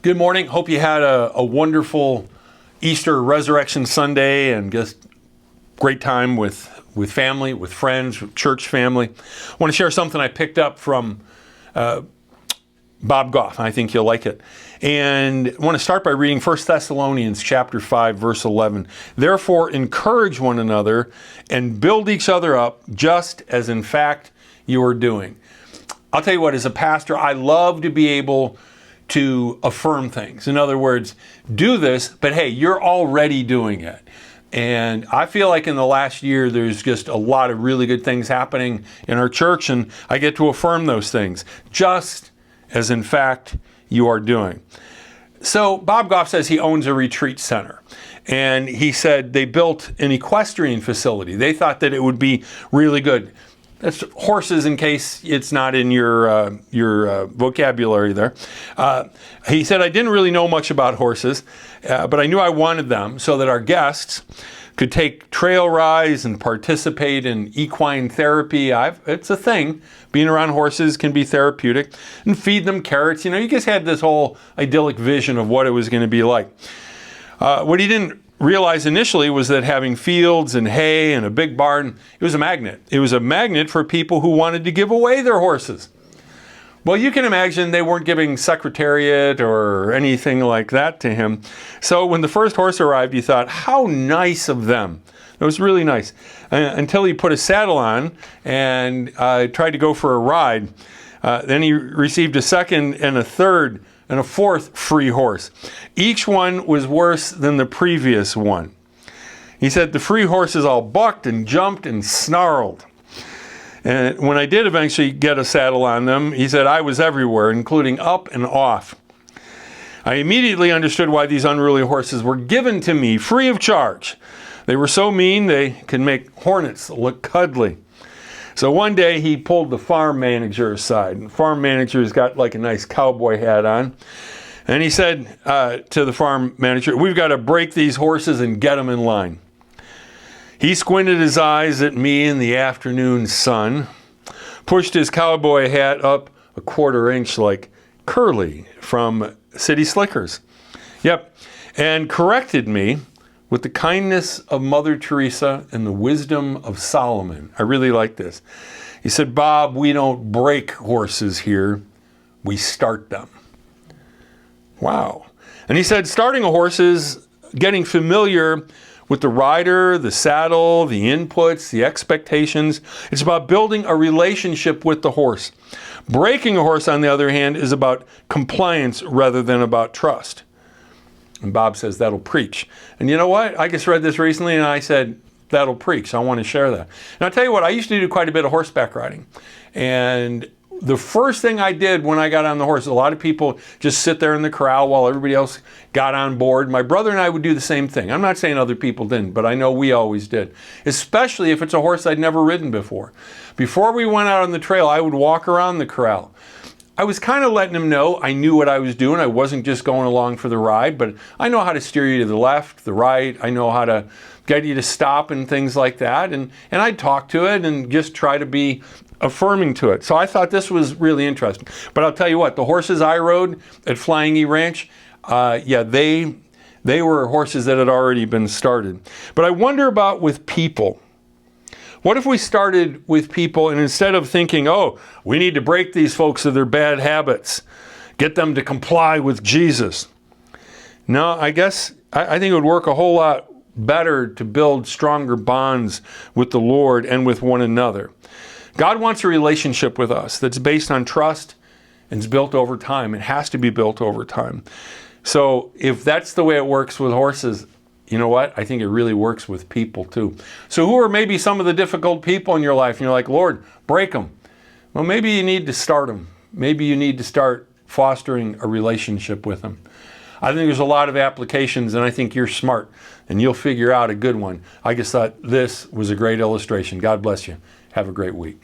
Good morning. Hope you had a wonderful Easter Resurrection Sunday and just great time with family, with friends, with church family. I want to share something I picked up from Bob Goff. I think you'll like it. And I want to start by reading 1 Thessalonians chapter 5, verse 11. Therefore, encourage one another and build each other up, just as in fact you are doing. I'll tell you what, as a pastor, I love to be able to affirm things. In other words, do this, but hey, you're already doing it. And I feel like in the last year, there's just a lot of really good things happening in our church, and I get to affirm those things, just as in fact you are doing. So Bob Goff says he owns a retreat center. And he said they built an equestrian facility. They thought that it would be really good. That's horses, in case it's not in your vocabulary there. He said, I didn't really know much about horses, but I knew I wanted them so that our guests could take trail rides and participate in equine therapy. It's a thing. Being around horses can be therapeutic. And feed them carrots. You just had this whole idyllic vision of what it was going to be like. What he didn't realize initially was that having fields and hay and a big barn, it was a magnet. It was a magnet for people who wanted to give away their horses. Well, you can imagine they weren't giving secretariat or anything like that to him. So when the first horse arrived, he thought, how nice of them. It was really nice. Until he put a saddle on and tried to go for a ride. Then he received a second and a third and a fourth free horse. Each one was worse than the previous one. He said the free horses all bucked and jumped and snarled. And when I did eventually get a saddle on them, he said I was everywhere, including up and off. I immediately understood why these unruly horses were given to me free of charge. They were so mean they could make hornets look cuddly. So one day he pulled the farm manager aside. And the farm manager's got like a nice cowboy hat on. And he said to the farm manager, we've got to break these horses and get them in line. He squinted his eyes at me in the afternoon sun, pushed his cowboy hat up a quarter inch like Curly from City Slickers. Yep, and corrected me with the kindness of Mother Teresa and the wisdom of Solomon. I really like this. He said, Bob, we don't break horses here, we start them. Wow. And he said, starting a horse is getting familiar with the rider, the saddle, the inputs, the expectations. It's about building a relationship with the horse. Breaking a horse, on the other hand, is about compliance rather than about trust. And Bob says, that'll preach. And you know what? I just read this recently and I said, that'll preach. I want to share that. And I'll tell you what, I used to do quite a bit of horseback riding. And the first thing I did when I got on the horse, a lot of people just sit there in the corral while everybody else got on board. My brother and I would do the same thing. I'm not saying other people didn't, but I know we always did. Especially if it's a horse I'd never ridden before. Before we went out on the trail, I would walk around the corral. I was kind of letting him know I knew what I was doing. I wasn't just going along for the ride, but I know how to steer you to the left, the right. I know how to get you to stop and things like that. And I'd talk to it and just try to be affirming to it. So I thought this was really interesting. But I'll tell you what, the horses I rode at Flying E Ranch, they were horses that had already been started. But I wonder about with people. What if we started with people and instead of thinking, oh, we need to break these folks of their bad habits, get them to comply with Jesus. No, I think it would work a whole lot better to build stronger bonds with the Lord and with one another. God wants a relationship with us that's based on trust and is built over time. It has to be built over time. So if that's the way it works with horses, you know what? I think it really works with people too. So who are maybe some of the difficult people in your life? And you're like, Lord, break them. Well, maybe you need to start them. Maybe you need to start fostering a relationship with them. I think there's a lot of applications, and I think you're smart, and you'll figure out a good one. I just thought this was a great illustration. God bless you. Have a great week.